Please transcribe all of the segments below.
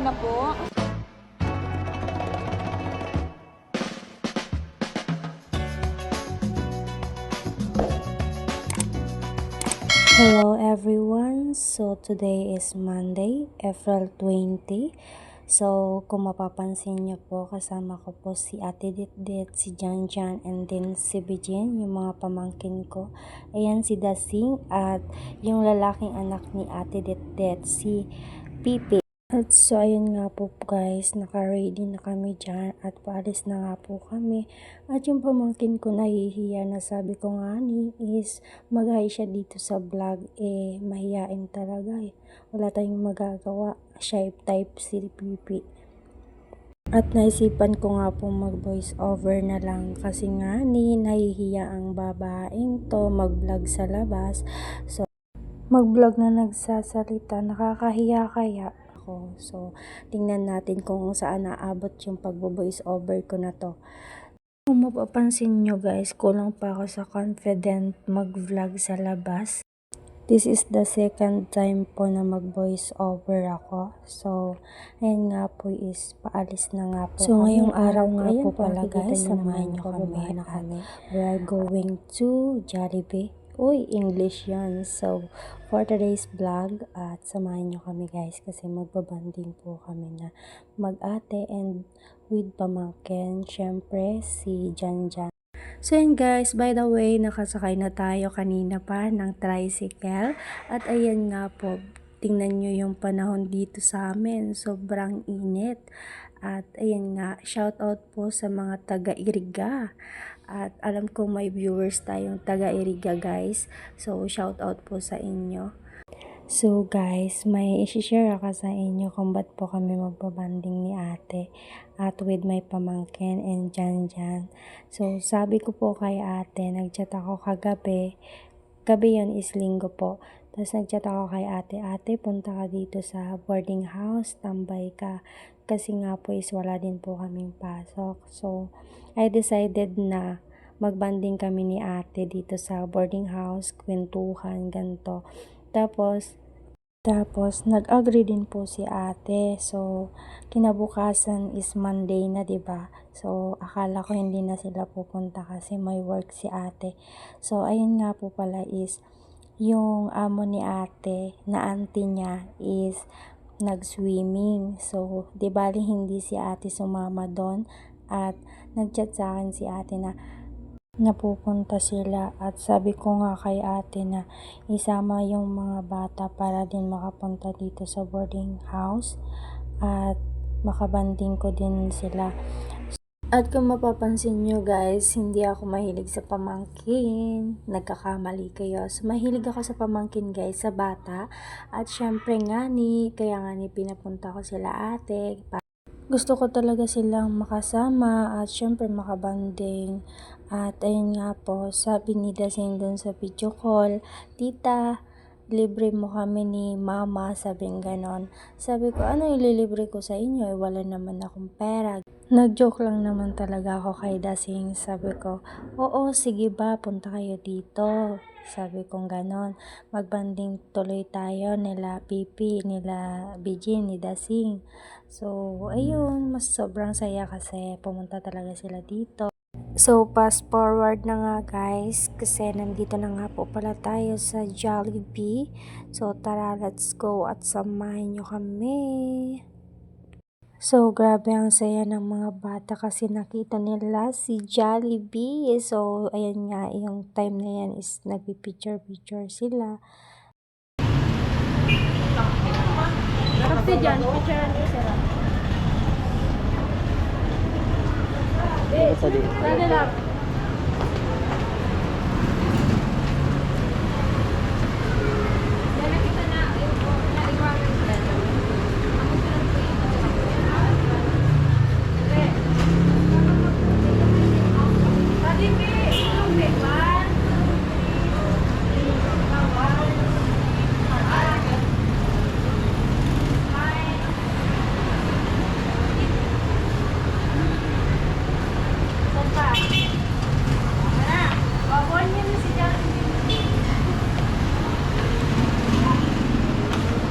na po. Hello everyone! So today is Monday, April 20. So kung mapapansin niyo po, kasama ko po si Ate Ditdit, si Janjan, and then si Bijin, yung mga pamangkin ko. Ayan si Dasing at yung lalaking anak ni Ate Ditdit, si Pipi. At so ayun nga po guys, naka-ready na kami dyan at paalis na nga po kami. At yung pamangkin ko nahihiya na, sabi ko nga ni is mag-hi siya dito sa vlog, mahiyain talaga Wala tayong magagawa, shy type si Pipi. At naisipan ko nga po mag voice over na lang kasi nga ni nahihiya ang babaeng to mag-vlog sa labas. So mag-vlog na nagsasalita, nakakahiya kaya ako. So, tingnan natin kung saan naabot yung pag-voice over ko na to. Kung mapapansin nyo guys, kulang pa ako sa confident mag-vlog sa labas. This is the second time po na mag-voice over ako. So, ayun nga po is paalis na nga po. So, ngayong araw nga po pala guys, samahan nyo kami. We are going to Jollibee. Uy, English yan. So, for today's vlog, at samahan nyo kami guys kasi magbabanding po kami na mag-ate and with pamangkin. Syempre, si Janjan. So yun guys, by the way, nakasakay na tayo kanina pa ng tricycle. At ayan nga po, tingnan nyo yung panahon dito sa amin. Sobrang init. At ayan nga, shout out po sa mga taga-Iriga. At alam ko may viewers tayong taga-Iriga guys. So shout out po sa inyo. So guys, may isi-share ako sa inyo kung ba't po kami magbabanding ni ate at with my pamangkin and Janjan. So sabi ko po kay ate, nagchat ako kagabi. Gabi yun is linggo po. Tapos nagchat ako kay ate, ate punta ka dito sa boarding house, tambay ka. Kasi nga po is wala din po kaming pasok. So I decided na magbanding kami ni ate dito sa boarding house, kwentuhan, ganto. Tapos nag-agree din po si ate. So, kinabukasan is Monday na, 'di ba? So, akala ko hindi na sila pupunta kasi may work si ate. So, ayun nga po pala is yung amo ni ate na auntie niya is nag-swimming. So, 'di bali hindi si ate sumama doon at nag-chat sa akin si ate na napupunta sila at sabi ko nga kay ate na isama yung mga bata para din makapunta dito sa boarding house at makabanding ko din sila. At kung mapapansin nyo guys, hindi ako mahilig sa pamangkin. Nagkakamali kayo. So, mahilig ako sa pamangkin guys, sa bata. At syempre nga kaya nga pinapunta ko sila ate. Gusto ko talaga silang makasama at syempre makabanding. At ayun nga po, sabi ni Dasing dun sa video call, tita, libre mo kami ni mama, sabing ganon. Sabi ko, ano ililibre ko sa inyo? Wala naman akong pera. Nag-joke lang naman talaga ako kay Dasing. Sabi ko, oo, sige ba, punta kayo dito. Sabi kong ganon. Magbanding tuloy tayo nila Pipi, nila Bijin, ni Dasing. So, ayun, mas sobrang saya kasi pumunta talaga sila dito. So, fast forward na nga guys, kasi nandito na nga po pala tayo sa Jollibee. So, tara, let's go at samahan nyo kami. So, grabe ang saya ng mga bata kasi nakita nila si Jollibee. So, ayan nga, yung time na yan is nagpipicture-picture sila. Kasi dyan, picture niyo sila. Dali lang.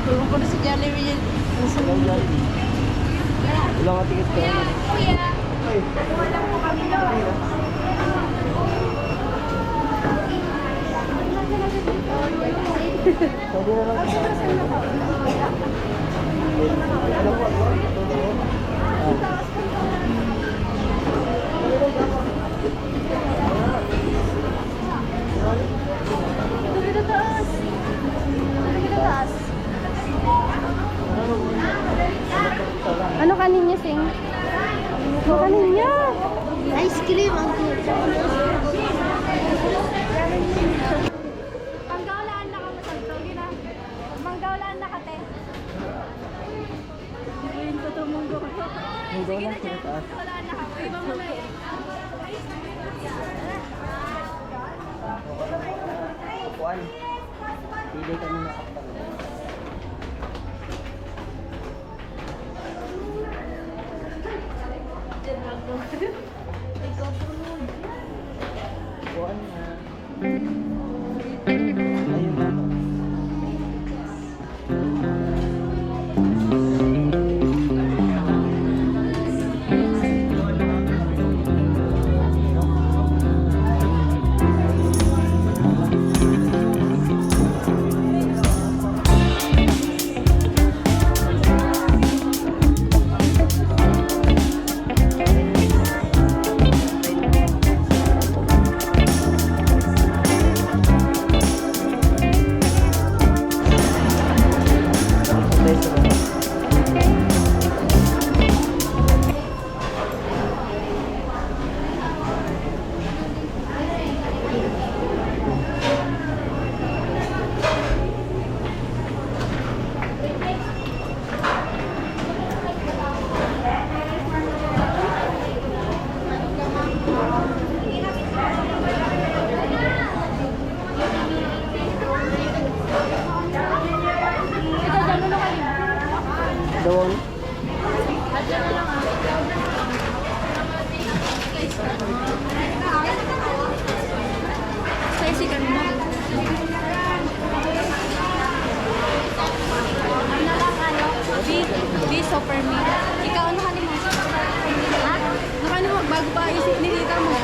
Tulong ko na si Jollibee. Wala nga ticket ko. Kuya! Wala po kami na. Pwede na lang. Ano po? Dito taas. Dito taas. Ano kanin niya, Sing? Ano kanin niya? Ice cream ang Panggaulaan na ka masagtog na. Panggaulaan na ka, te. Ayun ko tumunggo ko. Munggo na sa taas. Panggaulaan na ka. Iba mo na eh. Kuan. Pili kami na kapag. Kuan na. Ayun na. Doon. Spicy ka na. Ano lang, ano? Be super me. Ikaw, ano ka mo? Ha? Ano mo? Bago pa isip ni Tita mo.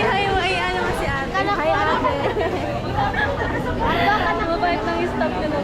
Hi, ay ano kasi ate. Hi, ate. Mabait ng staff nila.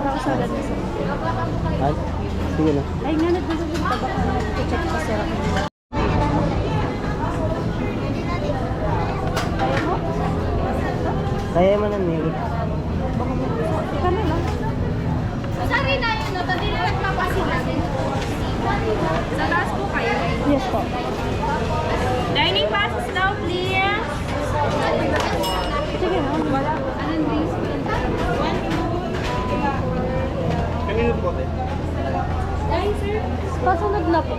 para ako sa ganun. Ay, sige na. Ay nga, nagdudugod pa ba? Nag-check pa sila. Kaya mo na, Mary. Kami lang. Sorry na yun, no? Tadi na nagpapasila. Sa taas po kayo? Yes po. Dining passes daw, please. Sige na. Wala. Anong drinks? Kanino po, te? Ay, sir. Pasunod na po.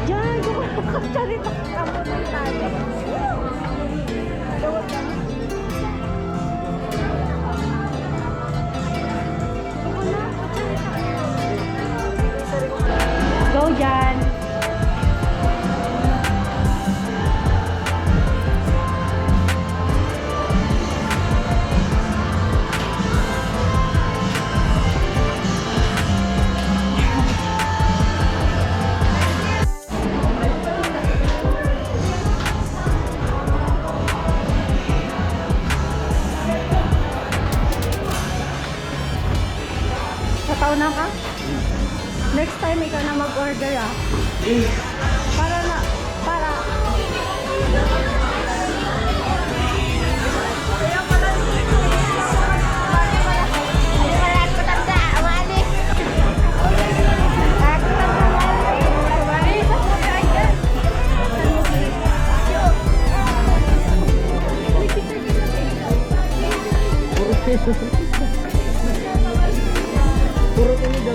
Diyan, charito ka mo ng tayo. Go, Jan. Nataunan ka? Next time ikaw na mag-order ah. Para na, para. Puro kami daw.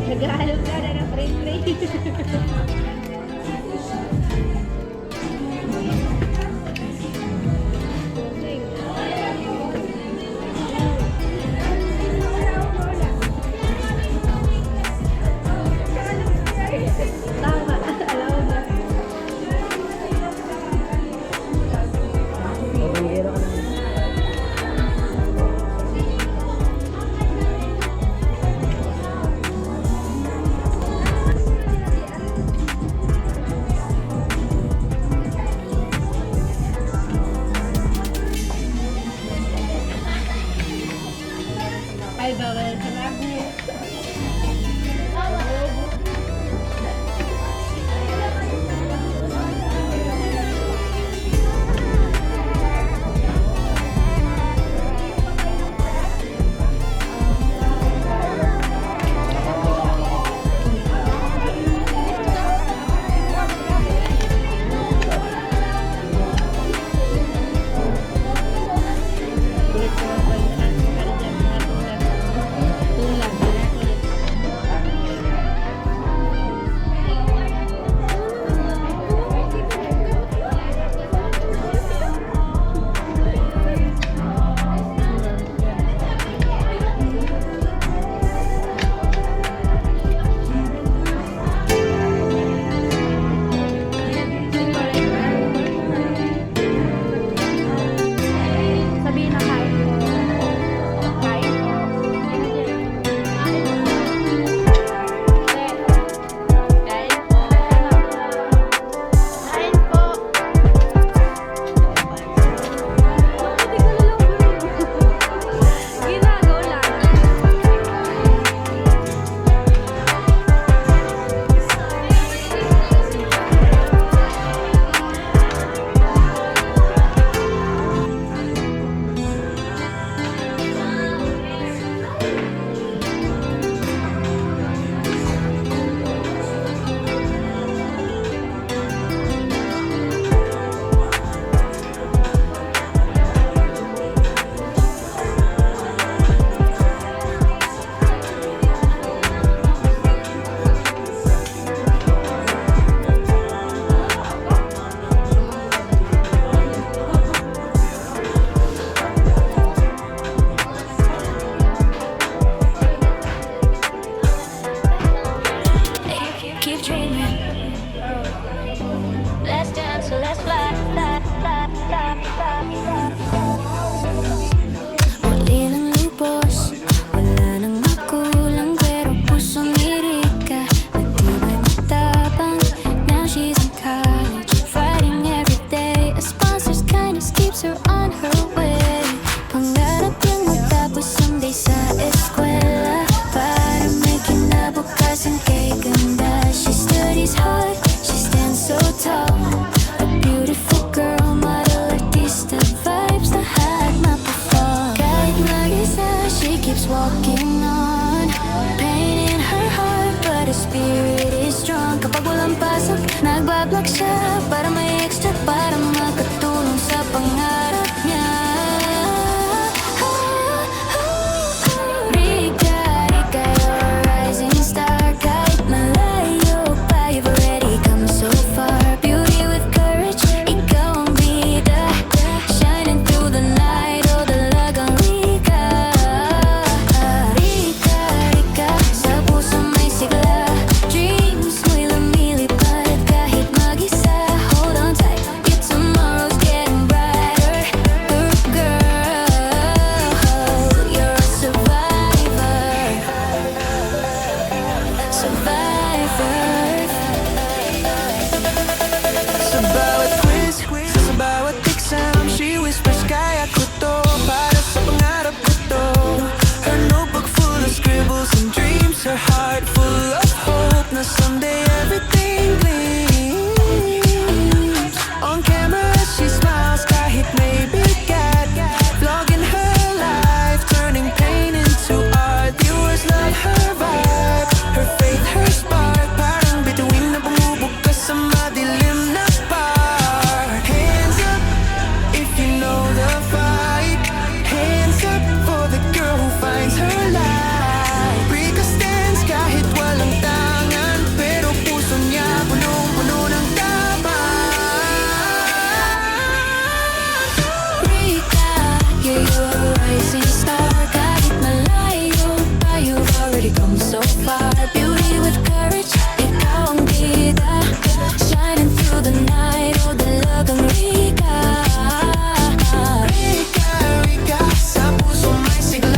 Naghahalog ka na ng frame-frame. Tama, alam mo na. Pagkangero ka na. Ay, bawal sa labi. walking on. Pain in her heart, but her spirit is strong. Kapag walang pasok, nagbablock siya para may extra, para makatulong sa pangarap niya. Rika, Rika, you're a rising star. Kahit malayo pa, you've already come so far. Beauty with courage, ikaw ang bida. Shining through the night, oh dalagang Rika. Rika, Rika, sa puso may sigla. Dreams mo'y lumilipad kahit mag-isa. Hold on tight, your tomorrow's getting brighter. Girl, you're a survivor. Survivor. Sa bawat quiz, sa bawat exam, she whispers kaya ko to, para sa pangarap ko to. Her notebook full of scribbles and dreams, her heart full of hope na someday everything gleams. On camera she smiles kahit may bigat, vlogging her life, turning pain into art. Viewers love her vibe, her faith, her spark, parang bituin na bumubukas sa madilim na bar. Hands up if you know the fight. Hands up for the girl who finds her light. Rika stands kahit walang tangan, pero puso niya punong-puno ng tama. Rika, yeah, you're a rising star. Kahit malayo pa, you've already come so far. Beauty with courage, ikaw ang bida. Shining through the night, oh dalagang Rika. Rika, Rika, sa puso may sigla.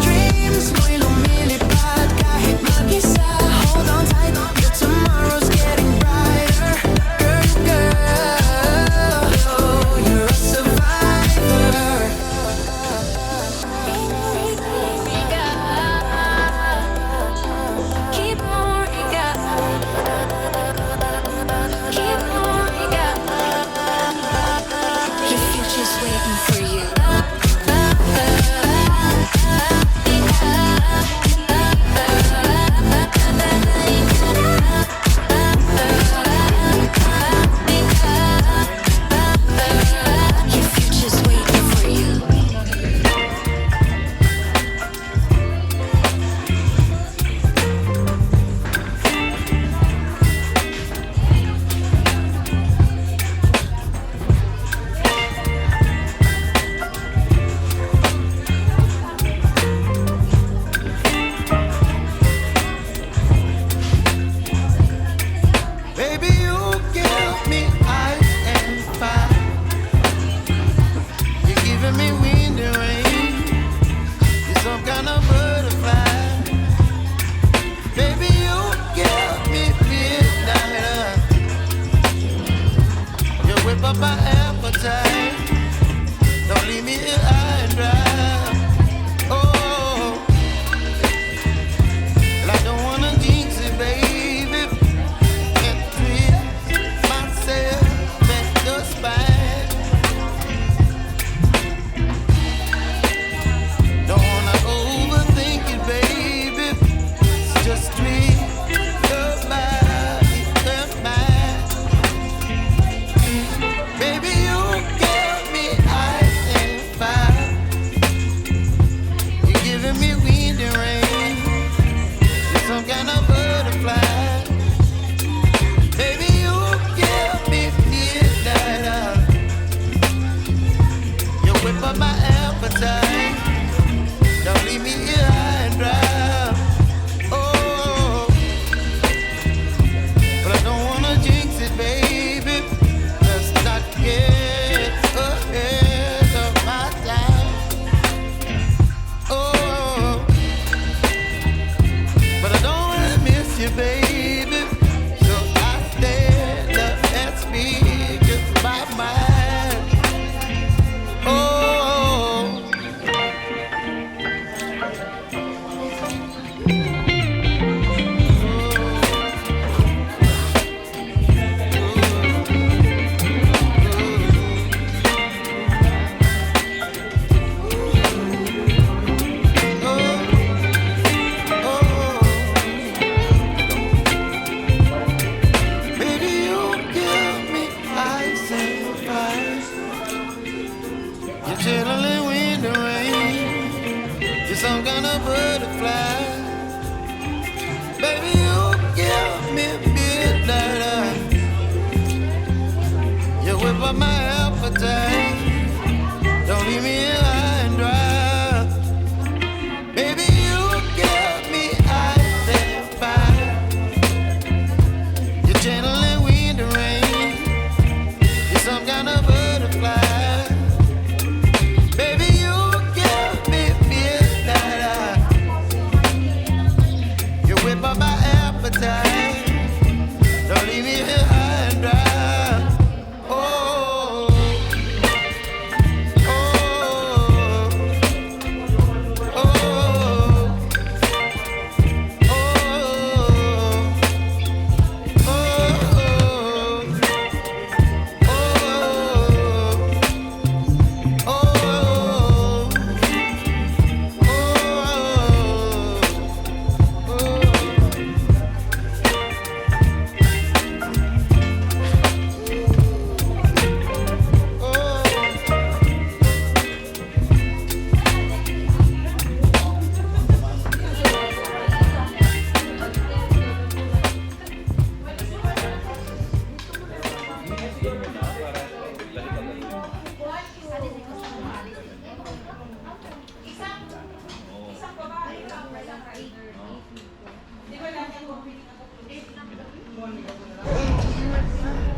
Dreams mo'y lumilipad kahit mag-isa. Hold on tight, your tomorrow's getting brighter. Girl, you're a survivor. Keep on, Rika. Keep on, Rika. Your future's waiting for you. Your future's waiting for you. Baby, you give me ice and fire. You're giving me wind and rain. You're some kind of butterfly. Baby, you give me midnight. You whip up my appetite. Don't leave me here high and dry. Oh, and I don't wanna jinx it, baby. Can't twist myself at the spine. Don't wanna overthink it, baby. It's just twist your body, your mind. Baby, you give me ice and fire. You're giving me wind and rain. You're some kind of butterfly. Baby, you give me midnight. You whip up my appetite. Don't leave me here high and dry. Oh, but I don't wanna jinx it, baby. Let's not get ahead of my time. Oh, some kind of butterfly. Baby, you give me midnight. You whip up my appetite. Don't leave me here high and dry. Baby, you give me ice and fire. You're channeling wind and rain. You're some kind of butterfly. Baby, you give me midnight. You whip up my appetite. Don't leave me here high and dry. Oh, oh, oh, oh,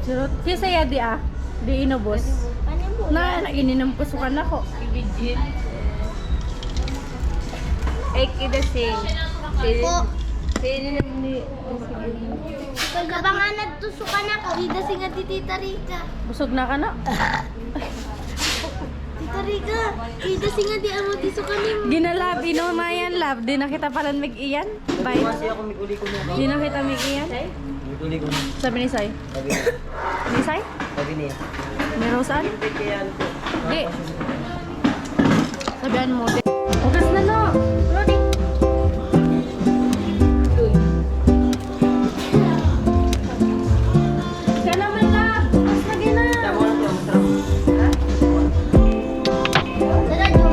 Surot. Kisa ya di ah. Di inubos. Na ininom pusukan ako. Ibigin. Ay kidasing. Sinin ni Pagkabangan nagtusukan ako, ida si nga di Tita Rica. busog na ka na. Tita Rica, ida si nga di amo tisukan ni mo. Ginalab inumayan lab. Di na kita palan mig-iyan. Bye. Kasi ako may uli ko na. Di na kita mig-iyan. May uli ko na. Sabi ni Sai. Sabi niya. Ni Sai? Sabi niya. Ni Rosan? Hindi kaya ano po. Di. Sabihan mo. Di. Ugas na no. Lodi. Siya naman lab. Ugas na gina. Tama na po. Masarap. Sarado.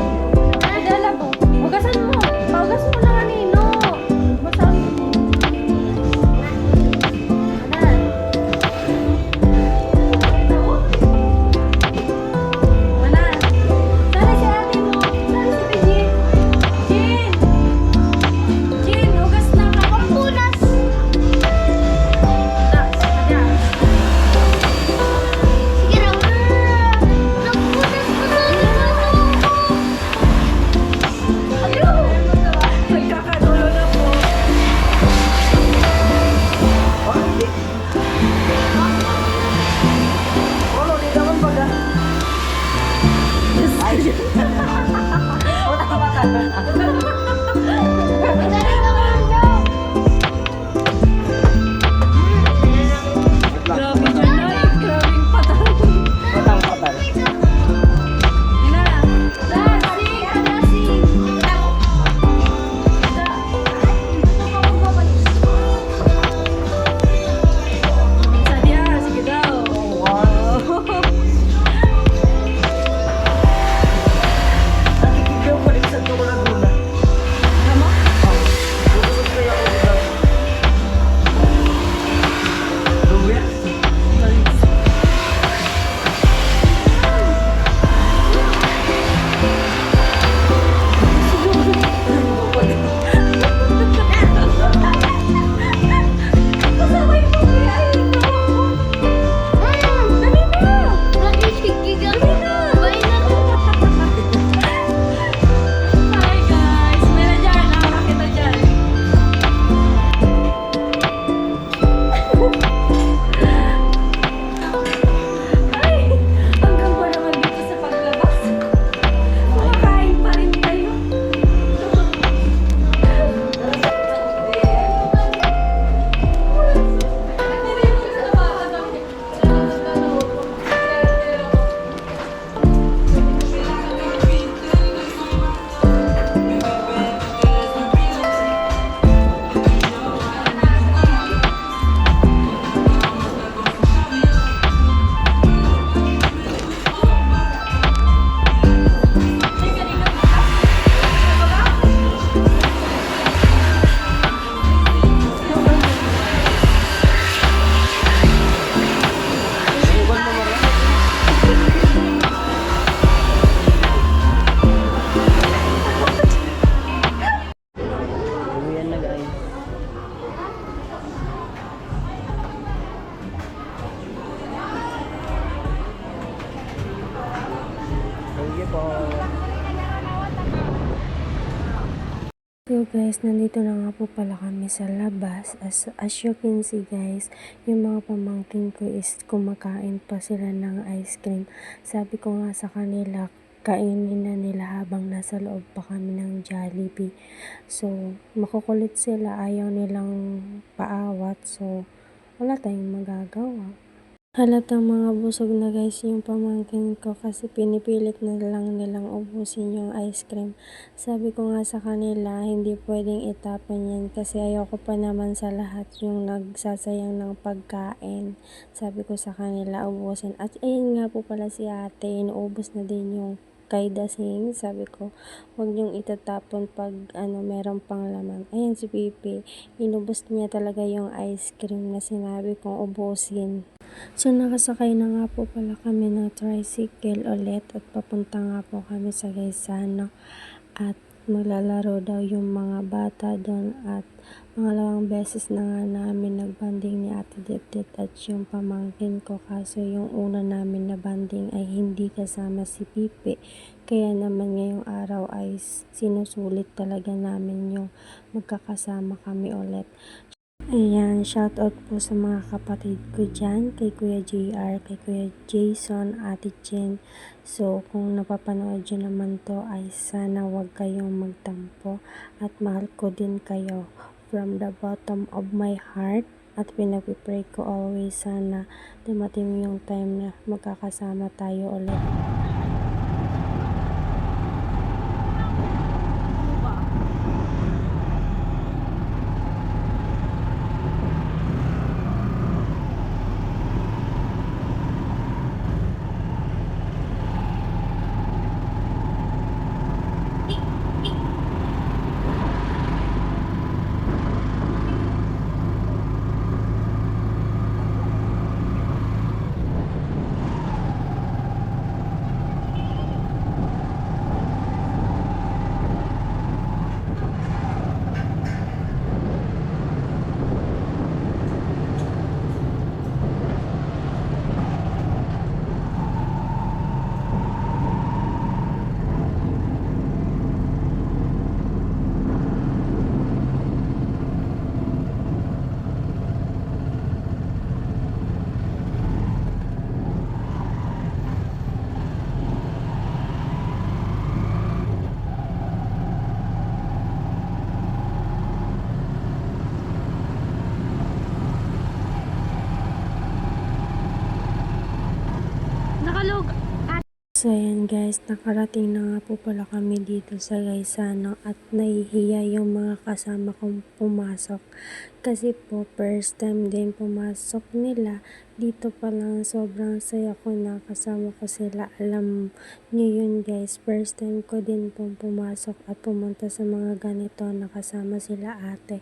Ay, dala mo. Ugasan mo. Paugas mo na kanino. Basta. Mana? Sana si ate mo. Sana si Bridget. So guys, nandito na nga po pala kami sa labas. As you can see guys, yung mga pamangkin ko is kumakain pa sila ng ice cream. Sabi ko nga sa kanila, kainin na nila habang nasa loob pa kami ng Jollibee. So, makukulit sila, ayaw nilang paawat. So, wala tayong magagawa. Halatang mga busog na guys yung pamangkin ko kasi pinipilit na lang nilang ubusin yung ice cream. Sabi ko nga sa kanila, hindi pwedeng itapon yan kasi ayoko pa naman sa lahat yung nagsasayang ng pagkain. Sabi ko sa kanila, ubusin. At ayun nga po pala si ate, inuubos na din yung kay Dasing. Sabi ko, huwag niyong itatapon pag meron pang laman. Ayan si Pipi, inubos niya talaga yung ice cream na sinabi kong ubusin. So, nakasakay na nga po pala kami ng tricycle ulit at papunta nga po kami sa Gaisano at maglalaro daw yung mga bata doon at pangalawang beses na nga namin nagbanding ni Ate Dipdip at yung pamangkin ko kaso yung una namin na banding ay hindi kasama si Pipi kaya naman ngayong araw ay sinusulit talaga namin yung magkakasama kami ulit. Ayan, shoutout po sa mga kapatid ko dyan, kay Kuya JR, kay Kuya Jason, Ate Jen. So, kung napapanood nyo naman to ay sana wag kayong magtampo at mahal ko din kayo from the bottom of my heart at pinagpipray ko always sana dumating yung time na magkakasama tayo ulit. So ayan guys, nakarating na nga po pala kami dito sa Gaisano at nahihiya yung mga kasama kong pumasok. Kasi po first time din pumasok nila. Dito pa lang sobrang saya ko na kasama ko sila. Alam niyo yun guys, first time ko din pong pumasok at pumunta sa mga ganito na kasama sila ate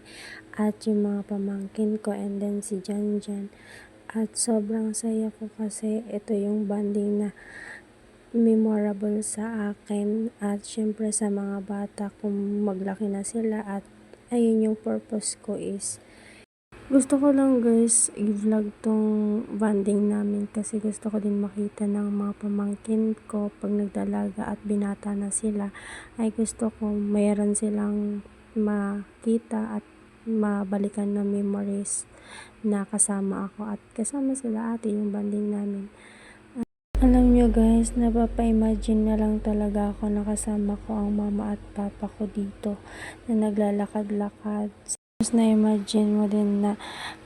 at yung mga pamangkin ko and then si Janjan. At sobrang saya ko kasi ito yung banding na memorable sa akin at syempre sa mga bata kung maglaki na sila at ayun yung purpose ko is gusto ko lang guys i-vlog tong banding namin kasi gusto ko din makita ng mga pamangkin ko pag nagdalaga at binata na sila ay gusto ko mayroon silang makita at mabalikan na memories na kasama ako at kasama sila ate yung banding namin. Alam nyo guys, napapa-imagine na lang talaga ako nakasama ko ang mama at papa ko dito na naglalakad-lakad. Tapos na-imagine mo din na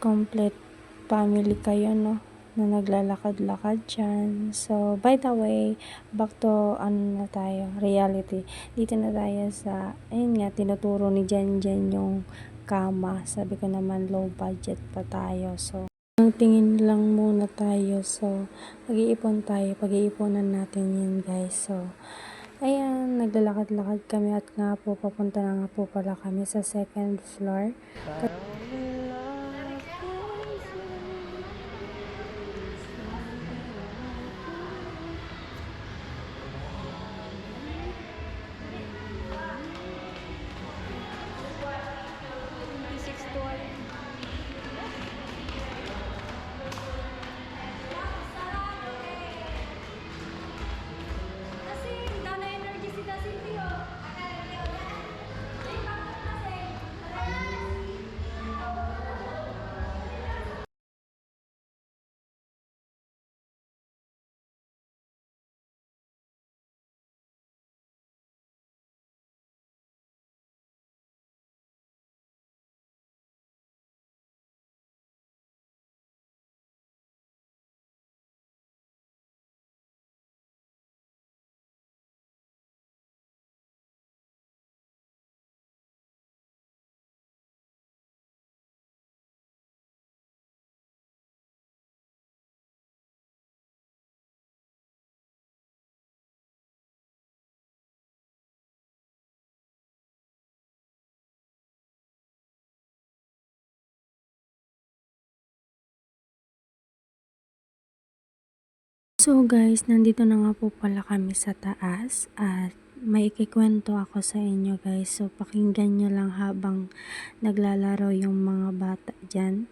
complete family kayo, no? Na naglalakad-lakad dyan. So, by the way, back to na tayo, reality. Dito na tayo sa, ayun nga, tinuturo ni Jan yung kama. Sabi ko naman, low budget pa tayo. So, ang tingin lang muna tayo. So, mag-iipon tayo. Pag-iiponan natin yun guys. So, ayan, naglalakad-lakad kami at nga po, papunta na nga po pala kami sa second floor. So guys, nandito na nga po pala kami sa taas at may ikikwento ako sa inyo guys. So pakinggan nyo lang habang naglalaro yung mga bata dyan.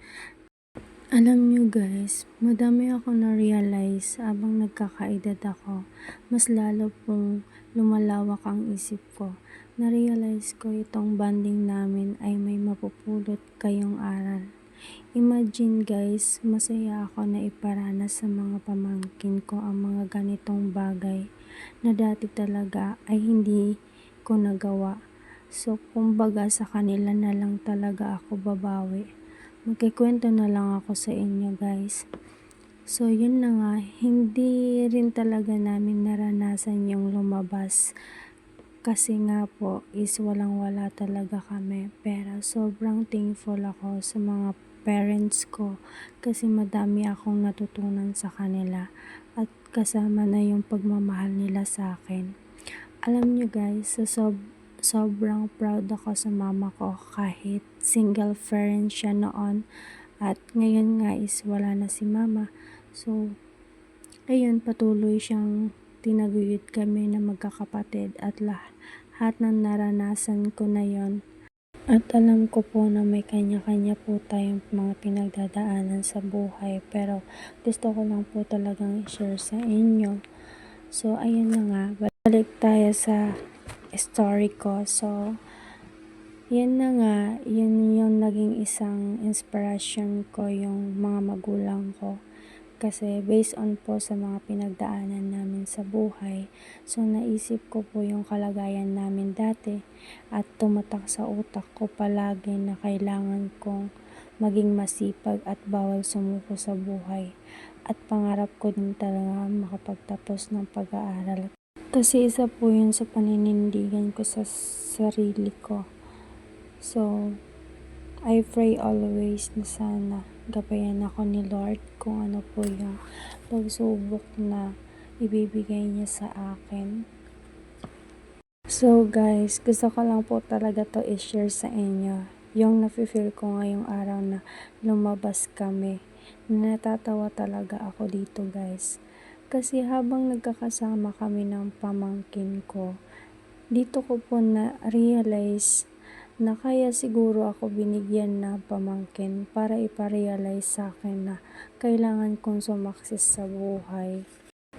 Alam nyo guys, madami ako na-realize habang nagkakaedad ako. Mas lalo pong lumalawak ang isip ko. Na-realize ko itong bonding namin ay may mapupulot kayong aral. Imagine guys, masaya ako na iparanas sa mga pamangkin ko ang mga ganitong bagay na dati talaga ay hindi ko nagawa. So kumbaga sa kanila na lang talaga ako babawi. Magkikwento na lang ako sa inyo guys. So yun na nga, hindi rin talaga namin naranasan yung lumabas. Kasi nga po is walang wala talaga kami. Pero sobrang thankful ako sa mga parents ko kasi madami akong natutunan sa kanila at kasama na yung pagmamahal nila sa akin. Alam nyo guys, sobrang proud ako sa mama ko kahit single parent siya noon at ngayon nga is wala na si mama. So, ayun, patuloy siyang tinaguyod kami na magkakapatid at lahat ng naranasan ko na yon. At alam ko po na may kanya-kanya po tayong mga pinagdadaanan sa buhay pero gusto ko lang po talagang i-share sa inyo. So ayun na nga, balik tayo sa story ko. So yan na nga, yun yung naging isang inspiration ko yung mga magulang ko. Kasi based on po sa mga pinagdaanan namin sa buhay, so naisip ko po yung kalagayan namin dati at tumatak sa utak ko palagi na kailangan kong maging masipag at bawal sumuko sa buhay. At pangarap ko din talaga makapagtapos ng pag-aaral. Kasi isa po yun sa paninindigan ko sa sarili ko. So, I pray always na sana gabayan ako ni Lord kung ano po yung pagsubok na ibibigay niya sa akin. So guys, gusto ko lang po talaga to i-share sa inyo. Yung nafe-feel ko ngayong araw na lumabas kami. Natatawa talaga ako dito guys. Kasi habang nagkakasama kami ng pamangkin ko, dito ko po na-realize na kaya siguro ako binigyan na pamangkin para iparealize sa akin na kailangan kong sumakses sa buhay.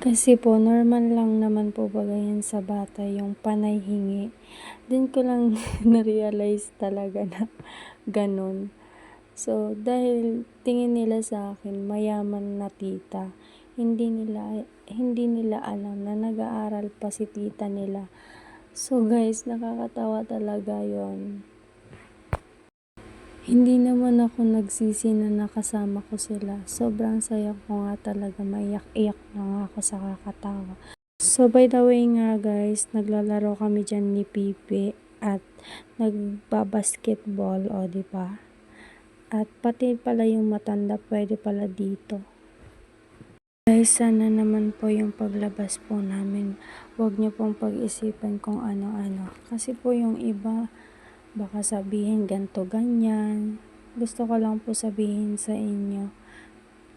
Kasi po, normal lang naman po bagayan sa bata yung panay hingi. Din ko lang na-realize talaga na ganun. So, dahil tingin nila sa akin, mayaman na tita, hindi nila alam na nag-aaral pa si tita nila. So guys, nakakatawa talaga yon. Hindi naman ako nagsisi na nakasama ko sila. Sobrang saya ko nga talaga, maiyak-iyak na nga ako sa kakatawa. So by the way nga guys, naglalaro kami dyan ni Pipi at nagbabasketball, o diba? At pati pala yung matanda pwede pala dito. Guys, sana naman po yung paglabas po namin, huwag niyo pong pag-isipan kung ano-ano. Kasi po yung iba, baka sabihin ganto ganyan. Gusto ko lang po sabihin sa inyo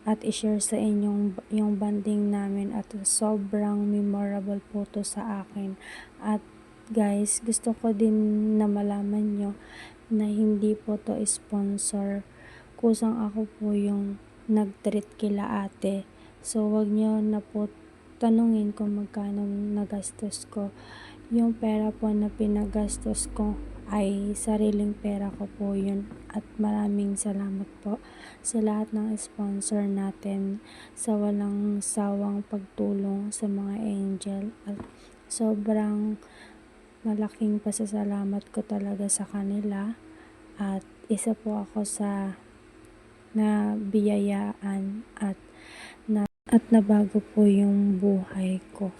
at i-share sa inyong yung banding namin at sobrang memorable po to sa akin. At guys, gusto ko din na malaman nyo na hindi po to sponsor. Kusang ako po yung nag-treat kila ate. So, wag nyo na po tanungin kung magkano nagastos ko. Yung pera po na pinagastos ko ay sariling pera ko po yun. At maraming salamat po sa lahat ng sponsor natin sa walang sawang pagtulong sa mga angel. At sobrang malaking pasasalamat ko talaga sa kanila. At isa po ako sa nabiyayaan at nabago po yung buhay ko.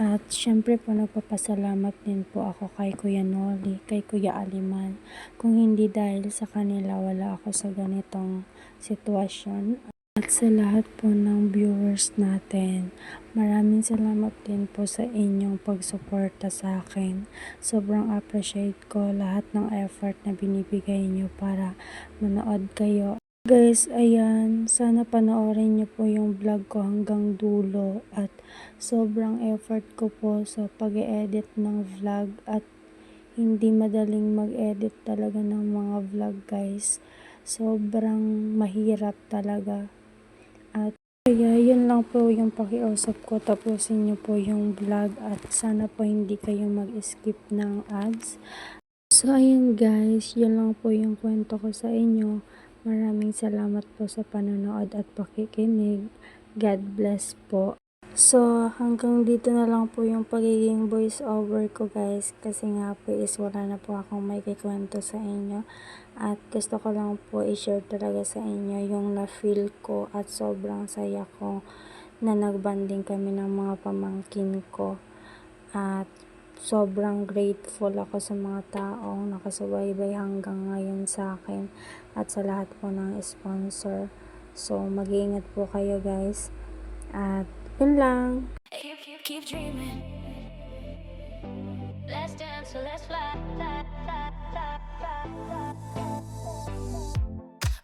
At syempre po nagpapasalamat din po ako kay Kuya Noli, kay Kuya Aliman. Kung hindi dahil sa kanila, wala ako sa ganitong sitwasyon. At sa lahat po ng viewers natin, maraming salamat din po sa inyong pagsuporta sa akin. Sobrang appreciate ko lahat ng effort na binibigay nyo para manood kayo Guys, ayan, sana panoorin niyo po yung vlog ko hanggang dulo at sobrang effort ko po sa pag-edit ng vlog at hindi madaling mag-edit talaga ng mga vlog guys. Sobrang mahirap talaga. At kaya yun lang po yung pakiusap ko, tapusin niyo po yung vlog at sana po hindi kayo mag-skip ng ads. So ayun guys, yun lang po yung kwento ko sa inyo. Maraming salamat po sa panonood at pakikinig. God bless po. So, hanggang dito na lang po yung pagiging voice over ko guys. Kasi nga po is wala na po akong may kikwento sa inyo. At gusto ko lang po i-share talaga sa inyo yung na-feel ko at sobrang saya ko na nagbanding kami ng mga pamangkin ko. At sobrang grateful ako sa mga taong nakasubaybay hanggang ngayon sa akin at sa lahat po ng sponsor. So, mag-iingat po kayo guys. At yun lang. Keep dreaming. Let's dance, so let's fly.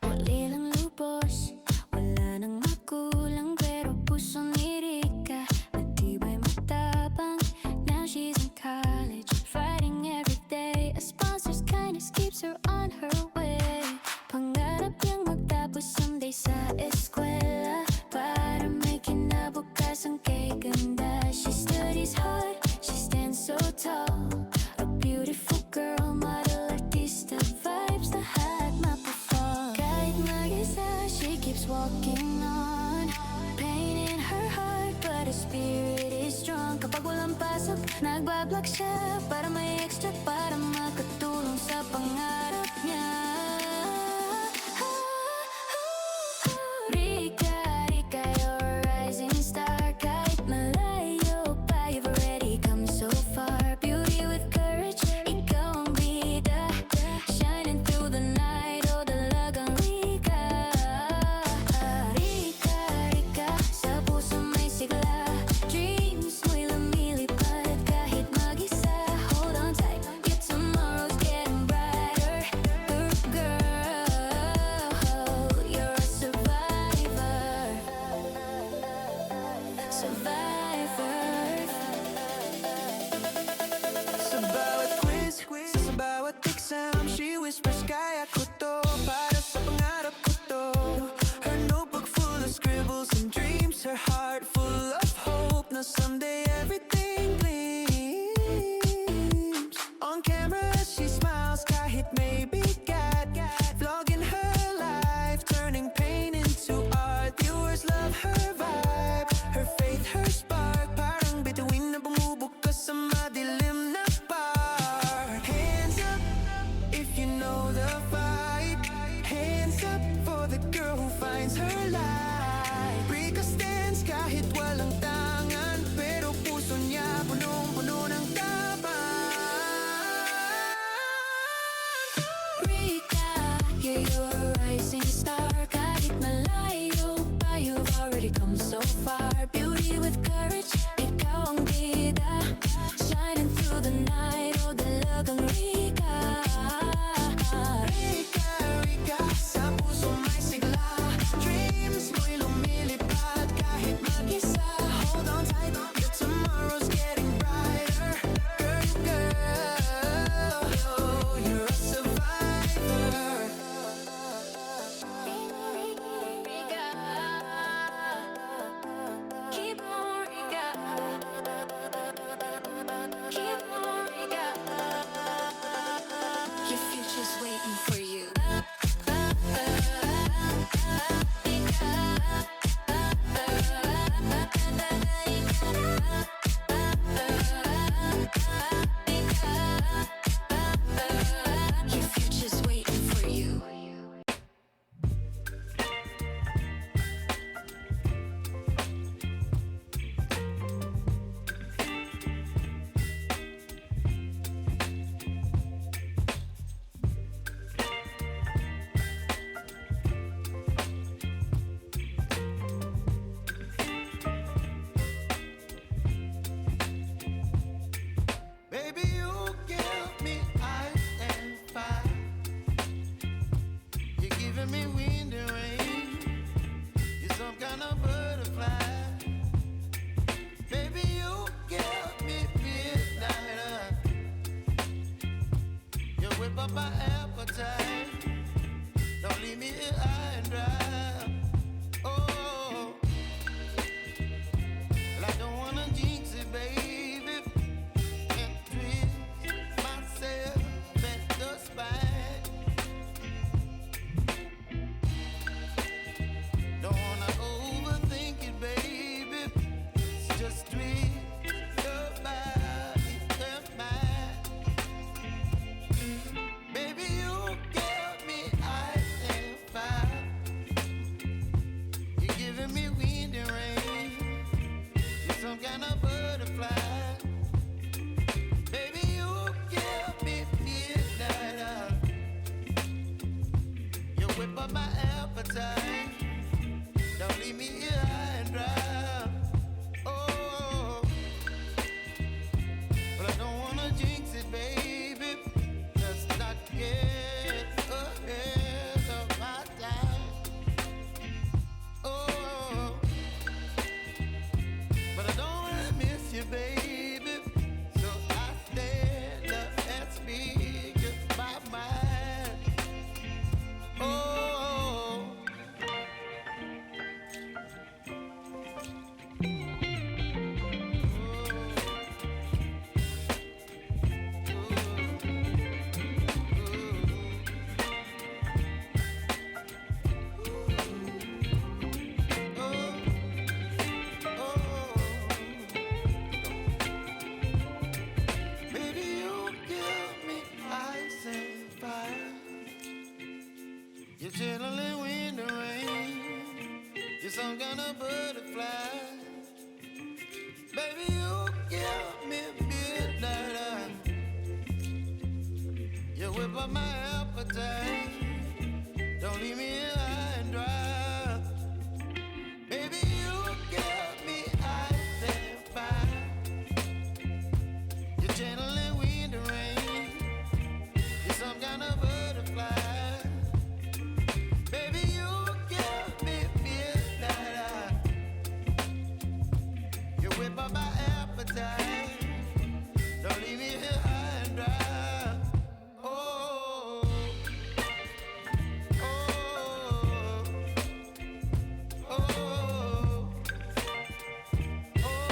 Uli lang lubos, wala nang magulang, pero puso ni Rika matibay matapang. Now she's in college, fighting every day. A sponsor's kindness keeps her on her way. Pangarap niyang magtapos someday sa eskwela para may kinabukasan kay ganda. She studies hard, she stands so tall. A beautiful girl, model, artista, vibes lahat mapafall. Kahit mag-isa, she keeps walking on. Pain in her heart, but her spirit is strong. Kapag walang pasok, nagbablock siya para may extra, para makatulong sa pangarap niya. Rika, Rika, you're a rising star. Kahit malayo pa, you've already come so far. Beauty with courage, ikaw ang bida. Shining through the night, oh dalagang Rika. Rika, Rika, sa puso may sigla. Dreams mo'y lumilipad kahit mag-isa. Hold on tight, your tomorrow's getting brighter. Girl, you're a survivor. Sa bawat quiz, sa bawat exam, she whispers, kaya ko to, para sa pangarap ko to. Her notebook full of scribbles and dreams, her heart full of hope. Now someday everything gleams. On camera she smiles kahit may bigat, vlogging her life, turning pain into art. Viewers love her vibe, her faith, her spark. Parang bituin na bumubukas sa madilim na bar. Hands up if you know the fight. Hands up for the girl who finds her light. Rika stands kahit walang tangan, pero puso niya punong-puno ng tapan. Rika, yeah, you're a rising star. Kahit malayo pa, you've already come so far. Beauty with courage, ikaw ang bida. Shining through the night, oh dalagang Rika. Rika, Rika, sa puso may sigla. Dreams mo'y lumilipad kahit mag-isa. Hold on tight, your tomorrow's getting brighter. Girl, you're a survivor. Rika, keep on Rika. Keep on Rika. Your future's waiting for you. Your future's waiting for you. Baby, you give me ice and fire. You're giving me wind and whip up my appetite. Don't leave me here high and dry. Oh, well, I don't wanna jinx it, baby. Can't twist myself at the spine. Don't wanna overthink it, baby. It's just twist your body and mine. Baby, you give me ice and fire. You're giving me wind and rain. You're some kind of butterfly. Baby, you give me midnight. You whip up my appetite. Don't leave me here high and dry. Oh, but I don't wanna jinx it, baby. Let's not get ahead of my time. Oh, but I don't wanna miss you, baby. So I stand up and speak my mind. Oh. Baby, you give me ice and fire. You're channeling wind and rain. You're some kind of butterfly. Baby, you give me midnight. You whip up my appetite. Don't leave me here high and dry. Baby, you give me ice and fire. You're channeling wind and rain. You're some kind of butterfly. Baby, you give me midnight. You whip up my appetite. Don't leave me here high and dry. Oh, oh, oh, oh,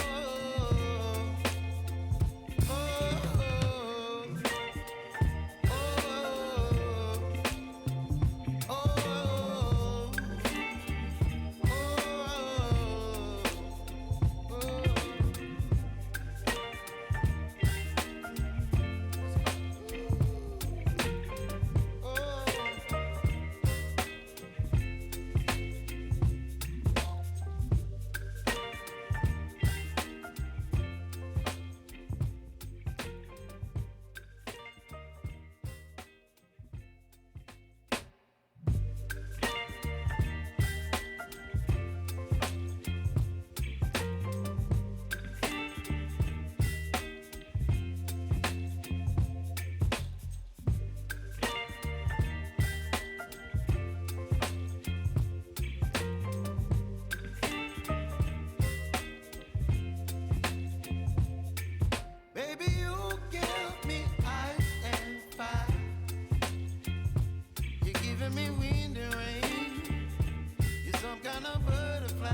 baby, you give me ice and fire. You're giving me wind and rain. You're some kind of butterfly.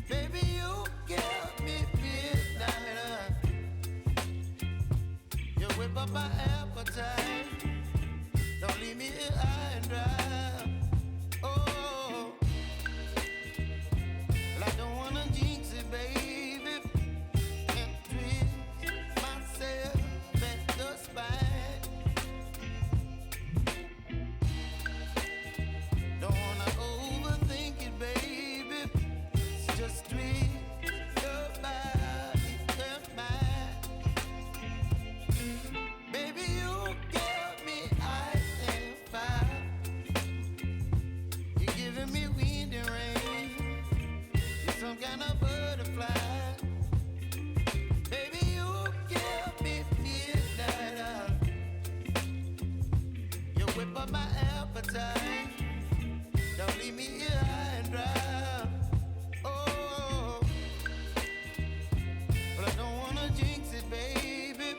Baby, you give me midnight. You whip up my appetite. Don't leave me here high and dry. Oh, well, I don't wanna jinx it, baby. Can't twist myself at the spine. Don't wanna overthink it, baby. It's just twist your body and mine. Baby, you give me ice and fire. You're giving me wind and rain. You're some kind of butterfly. Baby, you give me midnight. You whip up my appetite. Don't leave me here high and dry. Oh, but I don't wanna jinx it, baby.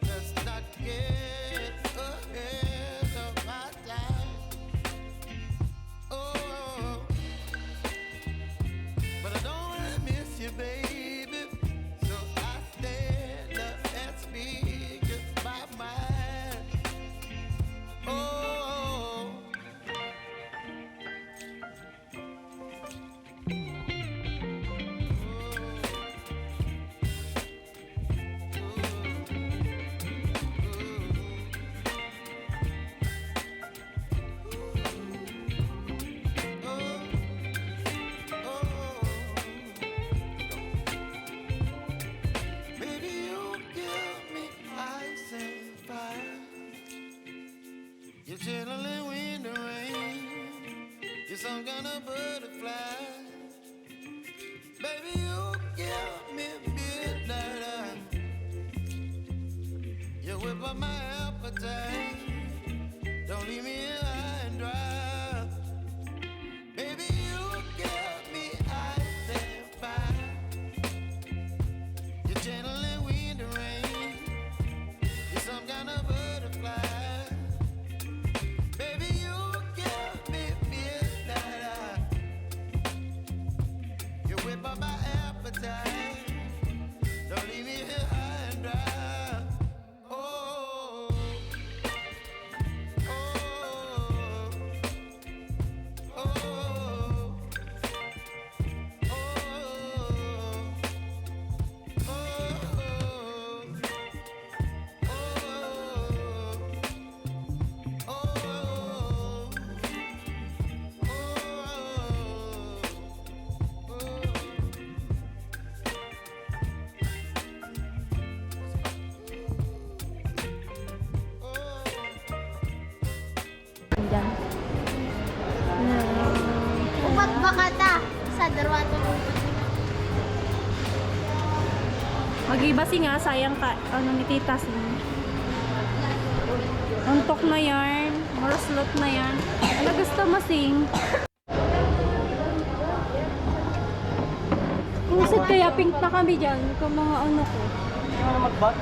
Let's not get You're some kind of butterfly. Baby, you give me midnight. You whip up my appetite. Don't leave me here high and dry. Baby, you give me ice and fire. You're gentle and wind and rain. You're some kind of butterfly. Baby, you give me midnight. You whip up my appetite. Don't leave me here high and dry. Oh, oh, oh, oh, Upat baka ta sa darwato mo. Mag-ibasi nga, sayang ka. Ano ni titas mo? Untok na yan. Maraslot na yan. Ano gusto masing? Kung saan kaya pink na kami dyan, kung mga ano ko. Hindi mo na mag-back?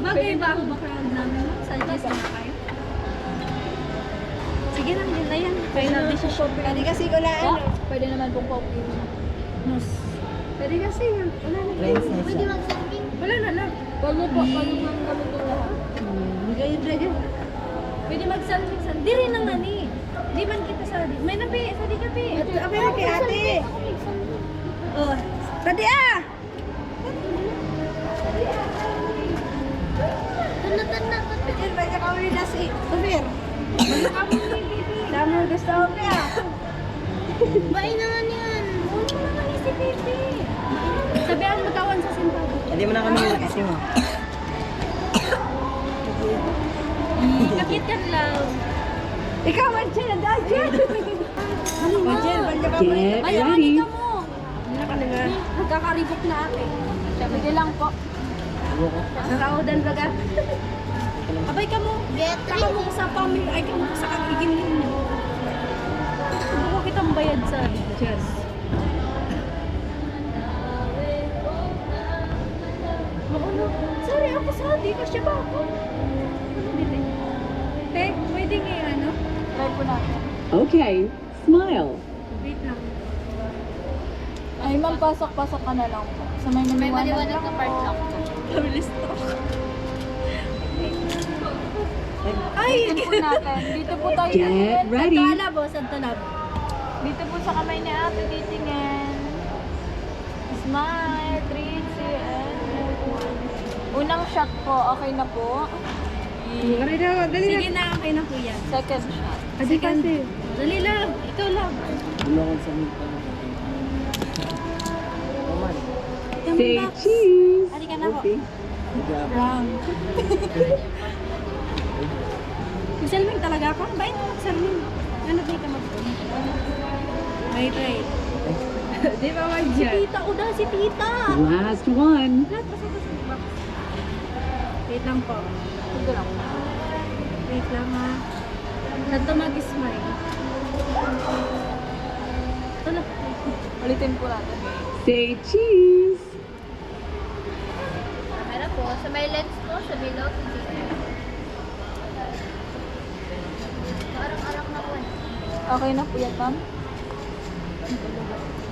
Bagay ba ang background namin? Suggest na kayo? Sige lang, yun na yan. Final decision. Pwede kasi gulaan. Pwede naman pong coffee. Nos. Pwede kasi yan. Wala na. Pwede mag-serving. Wala na lang. Paano po? Paano bang gamit yung lahat? Bigay. Pwede mag-salming. Di rin naman eh. Di man kita sa di. May nabi. Sa di kapi. Okay na kay ate. Oh. Tadi ah! Tanda. Pwede ba kami na si Tufir? Damo gusto ko kaya. Bain naman yan. Uno naman ni si Pipi. Sabihan mo tawan sa sintado. Hindi mo na kami kasi mo. Kakit lang. Ikaw, Manchen, dahil. Manchen, banya ka mo. Mayamani ka mo. Hindi ka na nga. Nagkakaribok na ate. Sige lang po. Nakaudan baga. Abay ka mo. Beatrice. Saka mo sa pamilya. Ay, ka mo sa kakigilin mo. Buko kitang bayad sa chess. Mauna. Sorry, ako sa di ka siya ba ako? Ano dito? Te, pwede nga ano? Try po natin. Okay, smile. Wait lang. Ay, ma'am, pasok ka na lang po. Sa may maliwanag na part lang. Kabilis to. Ay! po natin. Dito po tayo. Get ready. Talab o, sa talab. Dito po sa kamay ni ate, titingin. Smile, 3, 2, and unang shot po, okay na po. Sige na, okay na po yan. Second shot. Second. Dali lang, ikaw lang. Bulungan sa mga. Roman. Say cheese. Ari ka na po. Round. Magsalming talaga ako? Ba't mo magsalming? Ano ba ka mag-phone? Wait. Di ba Si tita, o daw, si tita! Last one. Lahat, basta di ba? Wait lang po. Ito lang. Wait lang ha. Santo mag-smile. Ito lang. Ulitin po natin. Say cheese. Kamera po. Sa may lens po, sa below. Arang-arang na po. Okay na po yan, ma'am.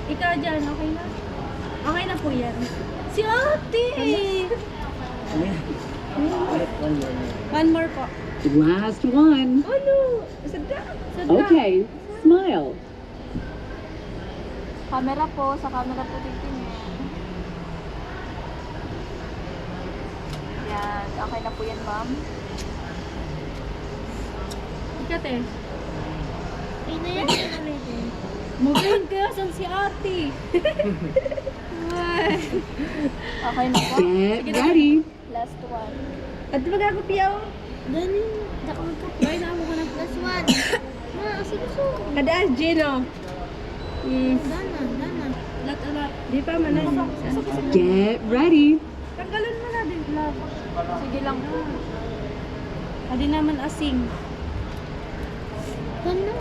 Ikaw dyan, okay na? Okay na po yan. Si ate! Ano yan? Ulit, one more. One more po. Last one. Ano? Sadya. Okay, smile. Camera po, sa camera po titingin. Yan, okay na po yan, ma'am. Ikat eh. Ay na yan. Magayon kaya saan si ate? Ay. Okay na po. Get ready. Last one. At magagapiyaw. Dali. Dako magkape. Ay, naamo ko ng plus 1. Ma, asipso. Kada Gino. Dana. Lat. Di pa manan. Get ready. Tanggalin mo na din, love. Sige lang po. Adi naman asing. Dana.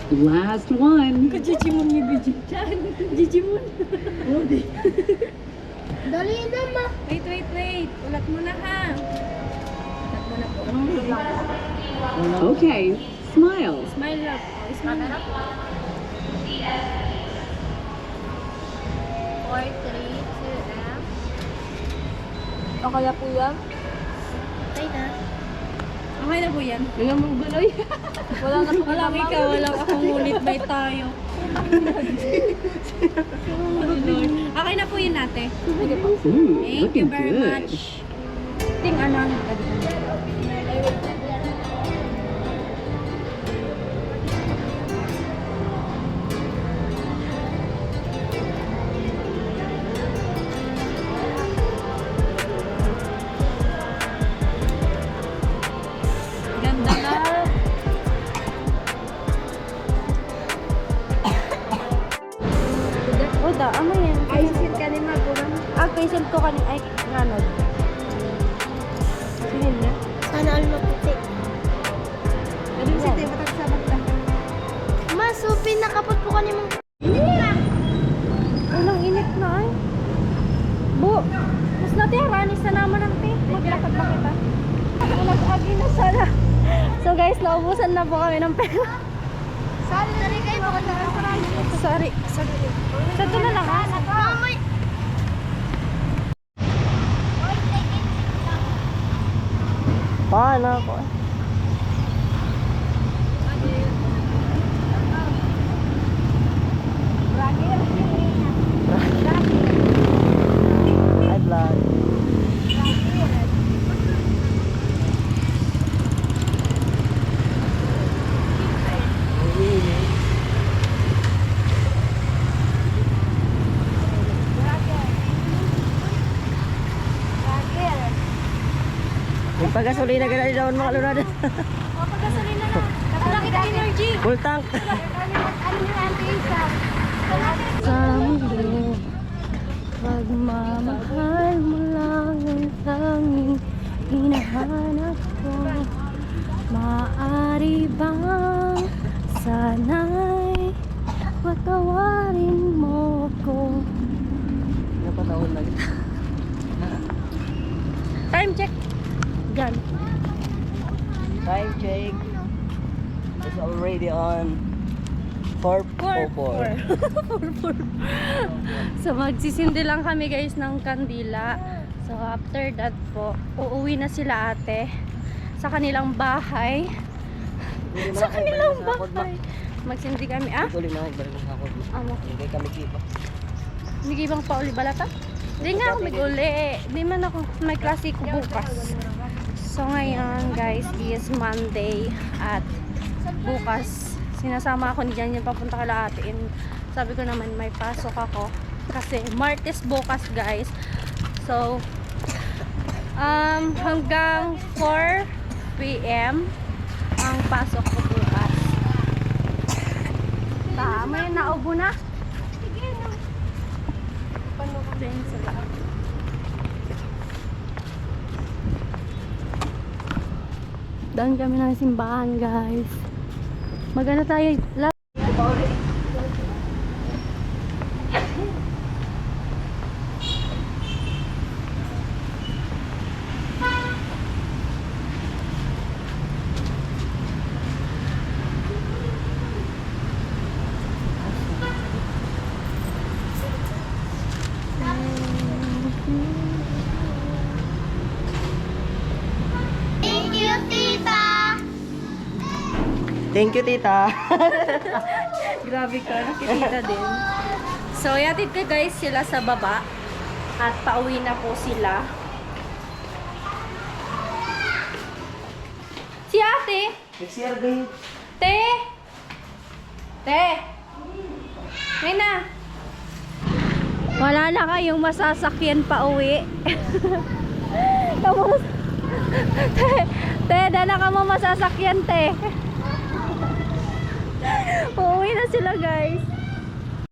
Last one. Jijimon ni Bijichan. Jijimon. Dali na, ma. Wait. Ulat mo na ha. Ulat mo na po. Okay, smile. Smile love. Smile na. 4, 3, 2, Okay na po yan? Tay na. Okay na po yan. Wala mong guloy. Wala na po. Walang ikaw, walang akong ngunit may tayo. Okay na po yun ate. Ooh, Thank you looking very good. much. Ting anang. Ganda na. Uda, ano yan? Ay, sit ka ni Magurang. Kaisin ko kanin. Ay, nanod. Sige na. Sana all maputi. Ganun si Tim, matagsabat ka. Ma, so pinakapot po ka ni mong... Unang init na ay. Bu, mas natin haranis na naman ang te. Maglakad ba kita? Nag-agi na sana. So guys, naubusan na po kami ng pera. Sorry, dali kayo. Baka na Sorry. Sa ito na lang ha. Mamay. Paano ako? Ay, vlog. Yung pagasolina ka na daw mga lunada. Pagkasalin na lang. Kapag energy. Full tank. Ano yung anti-isa? Sa mundo, pagmamahal mo lang ang tanging hinahanap ko. Maaari bang sana'y patawarin mo ko? Napatawad lang. Time check. Gan. Time check. It's already on 4:04. So magsisindi lang kami guys ng kandila. So after that po, uuwi na sila ate sa kanilang bahay. Sa kanilang bahay. Magsindi kami Uli na magbalik ng sakot mo. Amo. Hindi kami kipa. Hindi bang pa uli balata? Hindi nga ako mag-uli. Hindi man ako may klase ko bukas. So ngayon guys is Monday at bukas sinasama ako ni Jan yung papunta kala ate. And sabi ko naman may pasok ako kasi Martes bukas guys. So hanggang 4 p.m. ang pasok ko bukas. Tama yun, naubo na. Sige na. Paano ko din sila? Daan kami ng simbahan guys. Magana tayo. Thank you, tita. Thank you, tita. Grabe ka, nakikita din. So, yatid ko guys sila sa baba. At pauwi na po sila. Si ate! Next year, guys. Te! Te! Ngayon na! Wala na kayong masasakyan pa uwi. Kamu te, dala ka mo masasakyan te. Uuwi na sila guys.